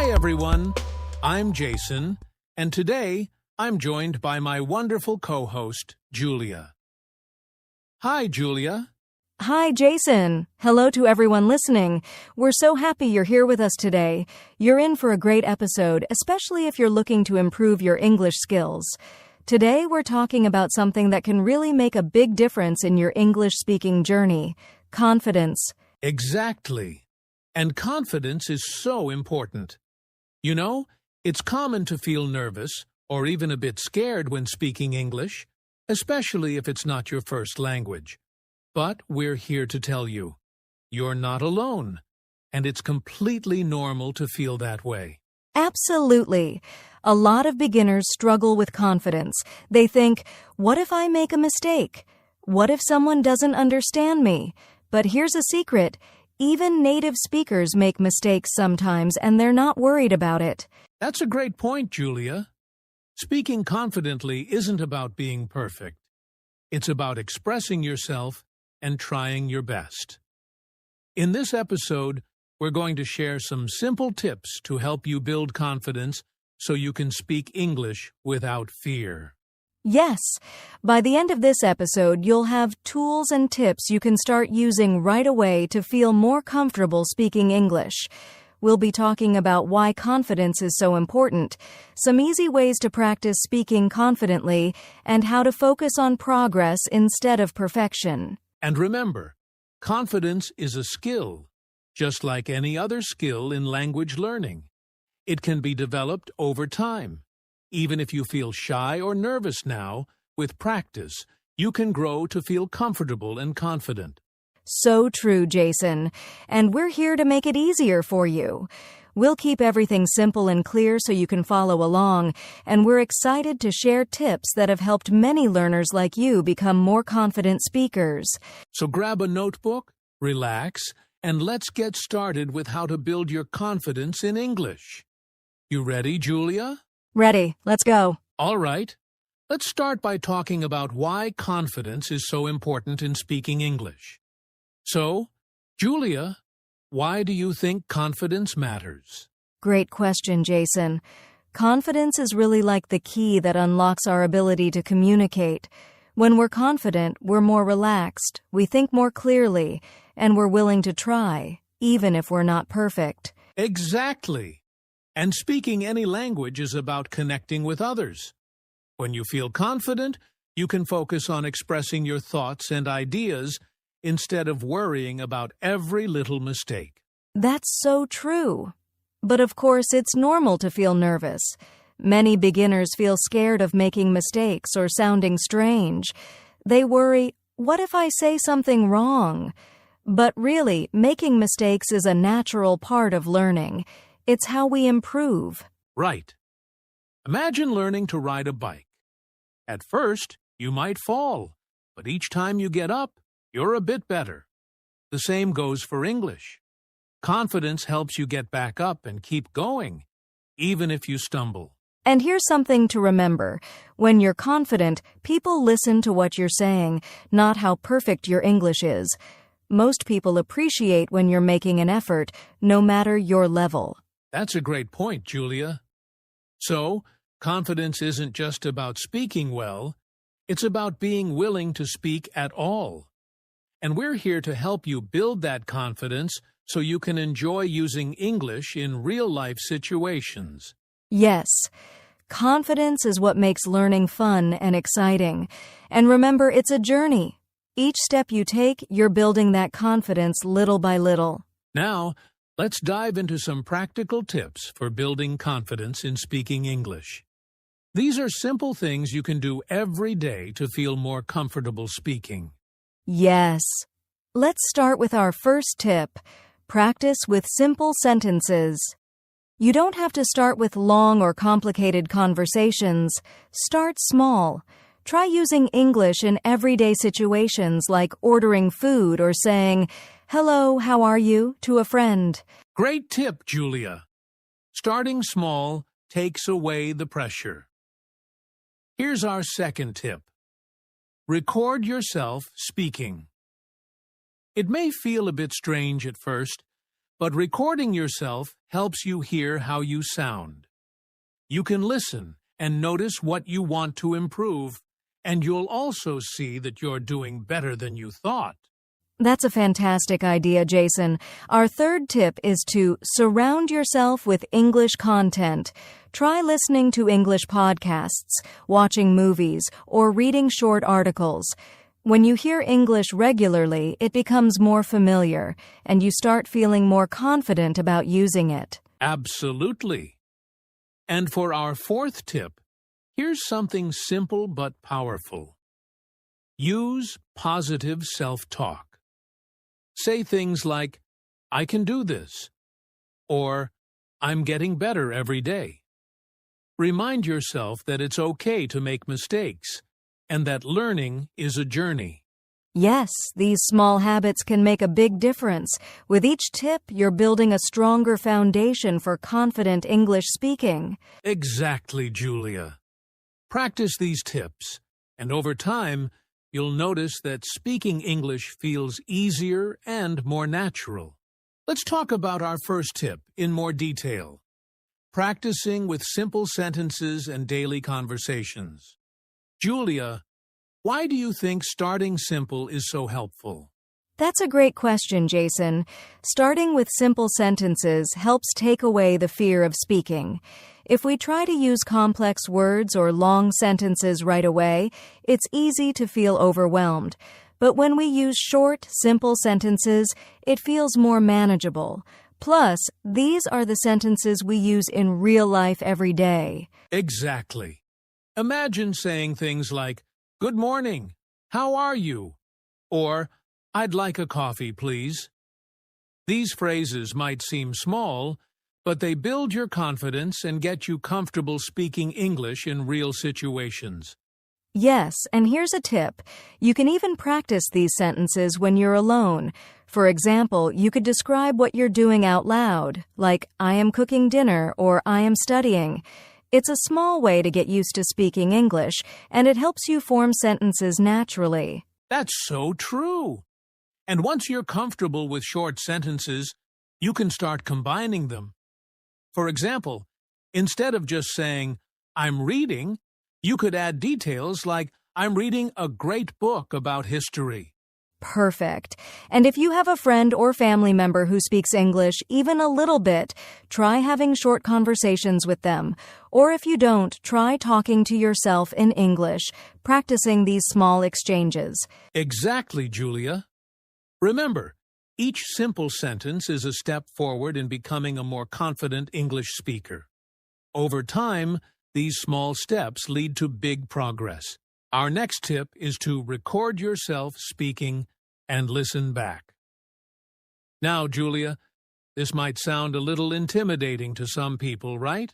Hi, everyone. I'm Jason, and today I'm joined by my wonderful co-host, Julia. Hi, Julia. Hi, Jason. Hello to everyone listening. We're so happy you're here with us today. You're in for a great episode, especially if you're looking to improve your English skills. Today, we're talking about something that can really make a big difference in your English-speaking journey: confidence. Exactly. And confidence is so important. You know, it's common to feel nervous or even a bit scared when speaking English, especially if it's not your first language. But we're here to tell you, you're not alone, and it's completely normal to feel that way. Absolutely. A lot of beginners struggle with confidence. They think, what if I make a mistake? What if someone doesn't understand me? But here's a secret. Even native speakers make mistakes sometimes, and they're not worried about it. That's a great point, Julia. Speaking confidently isn't about being perfect. It's about expressing yourself and trying your best. In this episode, we're going to share some simple tips to help you build confidence so you can speak English without fear. Yes, by the end of this episode, you'll have tools and tips you can start using right away to feel more comfortable speaking English. We'll be talking about why confidence is so important, some easy ways to practice speaking confidently, and how to focus on progress instead of perfection. And remember, confidence is a skill, just like any other skill in language learning. It can be developed over time. Even if you feel shy or nervous now, with practice, you can grow to feel comfortable and confident. So true, Jason. And we're here to make it easier for you. We'll keep everything simple and clear so you can follow along, and we're excited to share tips that have helped many learners like you become more confident speakers. So grab a notebook, relax, and let's get started with how to build your confidence in English. You ready, Julia? Ready. Let's go. All right. Let's start by talking about why confidence is so important in speaking English. So, Julia, why do you think confidence matters? Great question, Jason. Confidence is really like the key that unlocks our ability to communicate. When we're confident, we're more relaxed, we think more clearly, and we're willing to try, even if we're not perfect. Exactly. And speaking any language is about connecting with others. When you feel confident, you can focus on expressing your thoughts and ideas instead of worrying about every little mistake. That's so true. But of course, it's normal to feel nervous. Many beginners feel scared of making mistakes or sounding strange. They worry, what if I say something wrong? But really, making mistakes is a natural part of learning. It's how we improve. Right. Imagine learning to ride a bike. At first, you might fall, but each time you get up, you're a bit better. The same goes for English. Confidence helps you get back up and keep going, even if you stumble. And here's something to remember. When you're confident, people listen to what you're saying, not how perfect your English is. Most people appreciate when you're making an effort, no matter your level. That's a great point, Julia. So, confidence isn't just about speaking well, it's about being willing to speak at all. And we're here to help you build that confidence so you can enjoy using English in real-life situations. Yes, confidence is what makes learning fun and exciting. And remember, it's a journey. Each step you take, you're building that confidence little by little. Now, let's dive into some practical tips for building confidence in speaking English. These are simple things you can do every day to feel more comfortable speaking. Yes. Let's start with our first tip. Practice with simple sentences. You don't have to start with long or complicated conversations. Start small. Try using English in everyday situations like ordering food or saying, "Hello, how are you?" to a friend. Great tip, Julia. Starting small takes away the pressure. Here's our second tip. Record yourself speaking. It may feel a bit strange at first, but recording yourself helps you hear how you sound. You can listen and notice what you want to improve, and you'll also see that you're doing better than you thought. That's a fantastic idea, Jason. Our third tip is to surround yourself with English content. Try listening to English podcasts, watching movies, or reading short articles. When you hear English regularly, it becomes more familiar, and you start feeling more confident about using it. Absolutely. And for our fourth tip, here's something simple but powerful. Use positive self-talk. Say things like, "I can do this," or "I'm getting better every day." Remind yourself that it's okay to make mistakes, and that learning is a journey. Yes, these small habits can make a big difference. With each tip, you're building a stronger foundation for confident English speaking. Exactly, Julia. Practice these tips, and over time, you'll notice that speaking English feels easier and more natural. Let's talk about our first tip in more detail. Practicing with simple sentences and daily conversations. Julia, why do you think starting simple is so helpful? That's a great question, Jason. Starting with simple sentences helps take away the fear of speaking. If we try to use complex words or long sentences right away, it's easy to feel overwhelmed. But when we use short, simple sentences, it feels more manageable. Plus, these are the sentences we use in real life every day. Exactly. Imagine saying things like, "Good morning, how are you?" Or, "I'd like a coffee, please." These phrases might seem small, but they build your confidence and get you comfortable speaking English in real situations. Yes, and here's a tip. You can even practice these sentences when you're alone. For example, you could describe what you're doing out loud, like, "I am cooking dinner" or "I am studying." It's a small way to get used to speaking English, and it helps you form sentences naturally. That's so true. And once you're comfortable with short sentences, you can start combining them. For example, instead of just saying, "I'm reading," you could add details like, "I'm reading a great book about history." Perfect. And if you have a friend or family member who speaks English even a little bit, try having short conversations with them. Or if you don't, try talking to yourself in English, practicing these small exchanges. Exactly, Julia. Remember, each simple sentence is a step forward in becoming a more confident English speaker. Over time, these small steps lead to big progress. Our next tip is to record yourself speaking and listen back. Now, Julia, this might sound a little intimidating to some people, right?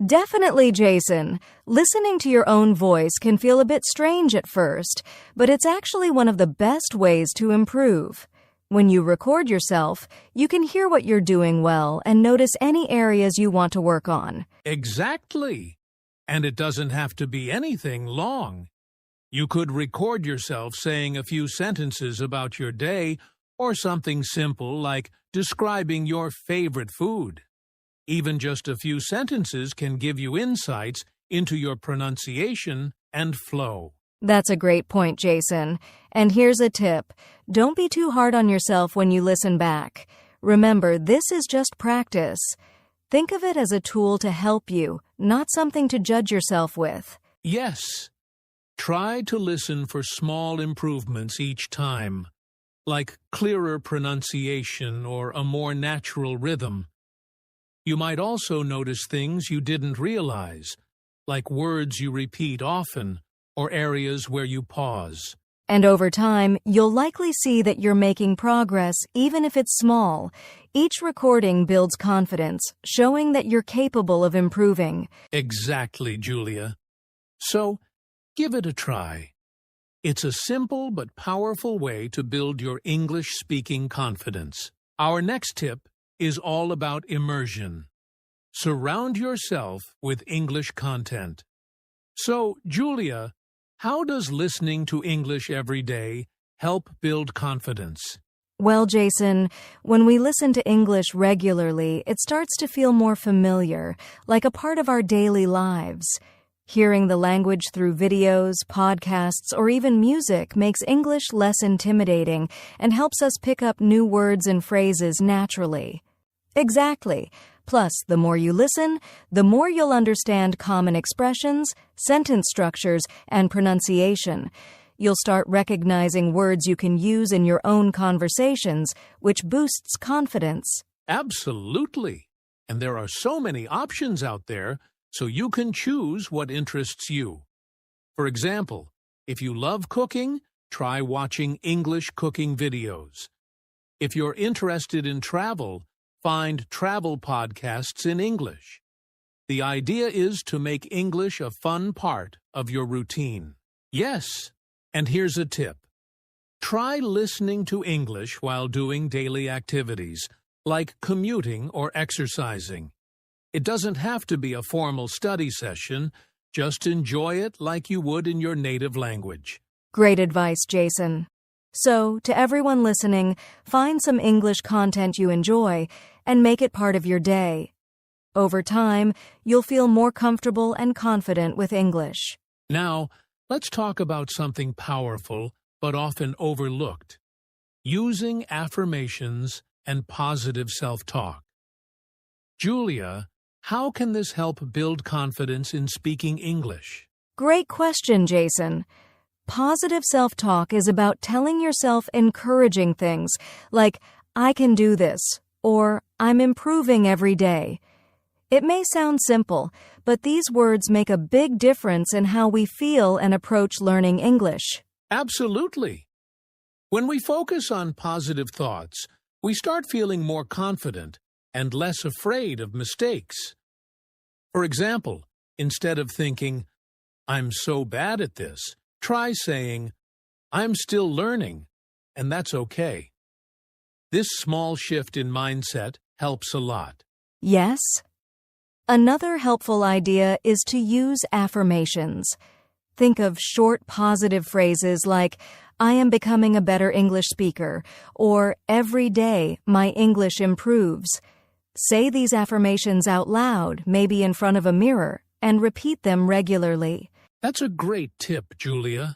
Definitely, Jason. Listening to your own voice can feel a bit strange at first, but it's actually one of the best ways to improve. When you record yourself, you can hear what you're doing well and notice any areas you want to work on. Exactly. And it doesn't have to be anything long. You could record yourself saying a few sentences about your day or something simple like describing your favorite food. Even just a few sentences can give you insights into your pronunciation and flow. That's a great point, Jason. And here's a tip. Don't be too hard on yourself when you listen back. Remember, this is just practice. Think of it as a tool to help you, not something to judge yourself with. Yes. Try to listen for small improvements each time, like clearer pronunciation or a more natural rhythm. You might also notice things you didn't realize, like words you repeat often or areas where you pause. And over time, you'll likely see that you're making progress, even if it's small. Each recording builds confidence, showing that you're capable of improving. Exactly, Julia. So, give it a try. It's a simple but powerful way to build your English-speaking confidence. Our next tip is all about immersion. Surround yourself with English content. So, Julia, how does listening to English every day help build confidence? Well, Jason, when we listen to English regularly, it starts to feel more familiar, like a part of our daily lives. Hearing the language through videos, podcasts, or even music makes English less intimidating and helps us pick up new words and phrases naturally. Exactly. Plus, the more you listen, the more you'll understand common expressions, sentence structures, and pronunciation. You'll start recognizing words you can use in your own conversations, which boosts confidence. Absolutely. And there are so many options out there, so you can choose what interests you. For example, if you love cooking, try watching English cooking videos. If you're interested in travel, find travel podcasts in English. The idea is to make English a fun part of your routine. Yes, and here's a tip. Try listening to English while doing daily activities, like commuting or exercising. It doesn't have to be a formal study session. Just enjoy it like you would in your native language. Great advice, Jason. So, to everyone listening, find some English content you enjoy and make it part of your day. Over time, you'll feel more comfortable and confident with English. Now, let's talk about something powerful but often overlooked: using affirmations and positive self-talk. Julia, how can this help build confidence in speaking English? Great question, Jason. Positive self-talk is about telling yourself encouraging things like, I can do this, or I'm improving every day. It may sound simple, but these words make a big difference in how we feel and approach learning English. Absolutely. When we focus on positive thoughts, we start feeling more confident and less afraid of mistakes. For example, instead of thinking, I'm so bad at this, try saying, I'm still learning, and that's okay. This small shift in mindset helps a lot. Yes. Another helpful idea is to use affirmations. Think of short positive phrases like, I am becoming a better English speaker, or every day my English improves. Say these affirmations out loud, maybe in front of a mirror, and repeat them regularly. That's a great tip, Julia.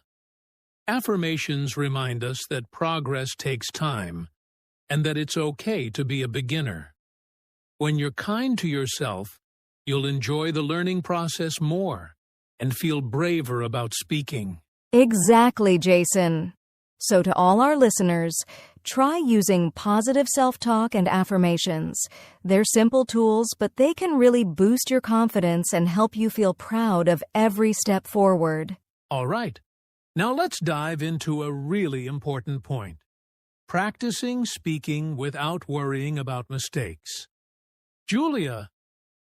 Affirmations remind us that progress takes time, and that it's okay to be a beginner. When you're kind to yourself, you'll enjoy the learning process more and feel braver about speaking. Exactly, Jason. So to all our listeners, try using positive self-talk and affirmations. They're simple tools, but they can really boost your confidence and help you feel proud of every step forward. All right. Now let's dive into a really important point: practicing speaking without worrying about mistakes. Julia,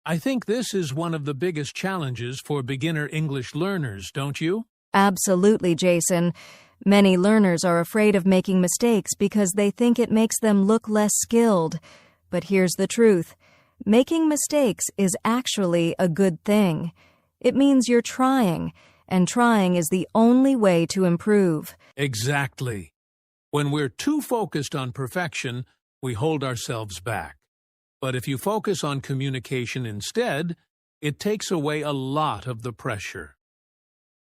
I think this is one of the biggest challenges for beginner English learners, don't you? Absolutely, Jason. Many learners are afraid of making mistakes because they think it makes them look less skilled. But here's the truth. Making mistakes is actually a good thing. It means you're trying, and trying is the only way to improve. Exactly. When we're too focused on perfection, we hold ourselves back. But if you focus on communication instead, it takes away a lot of the pressure.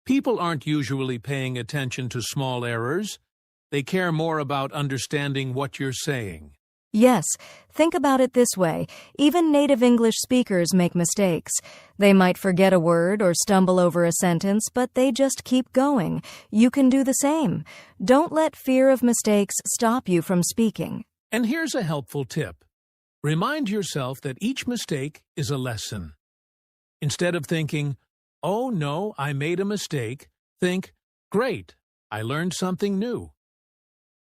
People aren't usually paying attention to small errors. They care more about understanding what you're saying. Yes, think about it this way. Even native English speakers make mistakes. They might forget a word or stumble over a sentence, but they just keep going. You can do the same. Don't let fear of mistakes stop you from speaking. And here's a helpful tip. Remind yourself that each mistake is a lesson. Instead of thinking, oh no, I made a mistake, think, great, I learned something new.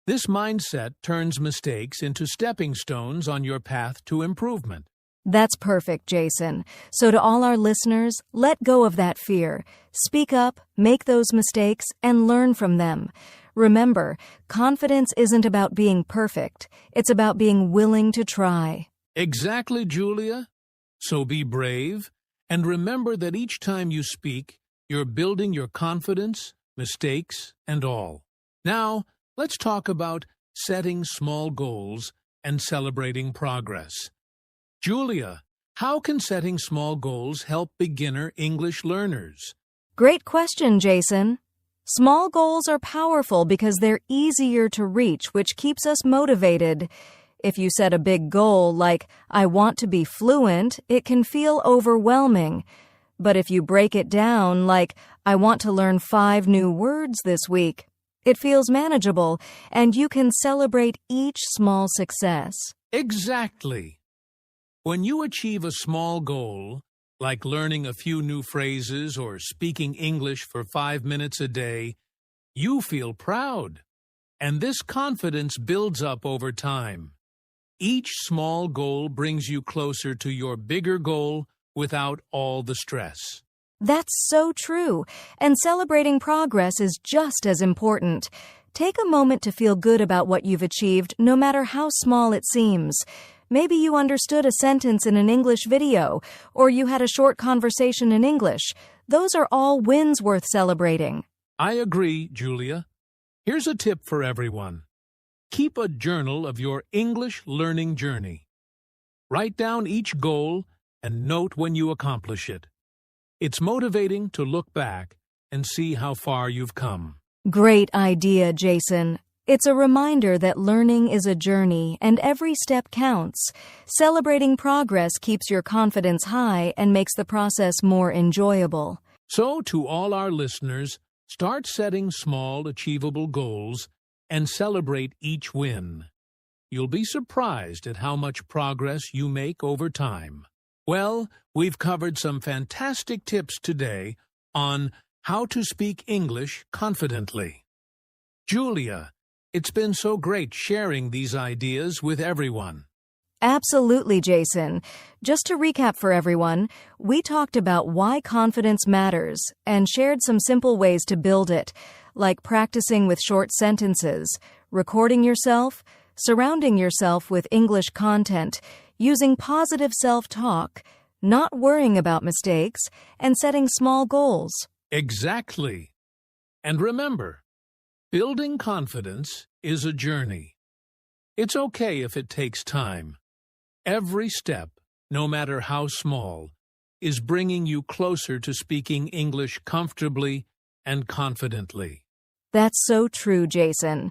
This mindset turns mistakes into stepping stones on your path to improvement. That's perfect, Jason. So to all our listeners, let go of that fear. Speak up, make those mistakes, and learn from them. Remember, confidence isn't about being perfect. It's about being willing to try. Exactly, Julia. So be brave, and remember that each time you speak, you're building your confidence, mistakes, and all. Now, let's talk about setting small goals and celebrating progress. Julia, how can setting small goals help beginner English learners? Great question, Jason. Small goals are powerful because they're easier to reach, which keeps us motivated. If you set a big goal like, I want to be fluent, it can feel overwhelming. But if you break it down like, I want to learn 5 new words this week, it feels manageable and you can celebrate each small success. Exactly. When you achieve a small goal, like learning a few new phrases or speaking English for 5 minutes a day, you feel proud. And this confidence builds up over time. Each small goal brings you closer to your bigger goal without all the stress. That's so true, and celebrating progress is just as important. Take a moment to feel good about what you've achieved, no matter how small it seems. Maybe you understood a sentence in an English video, or you had a short conversation in English. Those are all wins worth celebrating. I agree, Julia. Here's a tip for everyone. Keep a journal of your English learning journey. Write down each goal and note when you accomplish it. It's motivating to look back and see how far you've come. Great idea, Jason. It's a reminder that learning is a journey and every step counts. Celebrating progress keeps your confidence high and makes the process more enjoyable. So, to all our listeners, start setting small, achievable goals and celebrate each win. You'll be surprised at how much progress you make over time. Well, we've covered some fantastic tips today on how to speak English confidently. Julia, it's been so great sharing these ideas with everyone. Absolutely, Jason. Just to recap for everyone, we talked about why confidence matters and shared some simple ways to build it, like practicing with short sentences, recording yourself, surrounding yourself with English content, using positive self-talk, not worrying about mistakes, and setting small goals. Exactly. And remember, building confidence is a journey. It's okay if it takes time. Every step, no matter how small, is bringing you closer to speaking English comfortably and confidently. That's so true, Jason.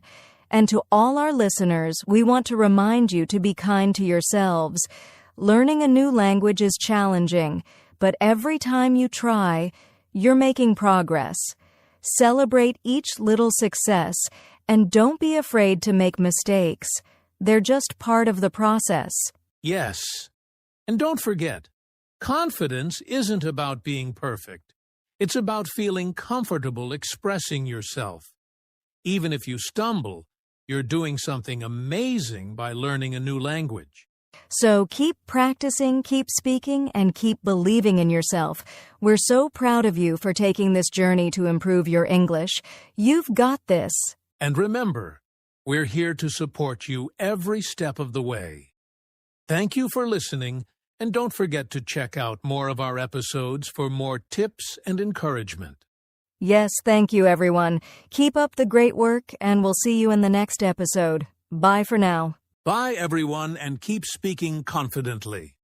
And to all our listeners, we want to remind you to be kind to yourselves. Learning a new language is challenging, but every time you try, you're making progress. Celebrate each little success, and don't be afraid to make mistakes. They're just part of the process. Yes. And don't forget, confidence isn't about being perfect. It's about feeling comfortable expressing yourself. Even if you stumble, you're doing something amazing by learning a new language. So keep practicing, keep speaking, and keep believing in yourself. We're so proud of you for taking this journey to improve your English. You've got this. And remember, we're here to support you every step of the way. Thank you for listening, and don't forget to check out more of our episodes for more tips and encouragement. Yes, thank you, everyone. Keep up the great work, and we'll see you in the next episode. Bye for now. Bye, everyone, and keep speaking confidently.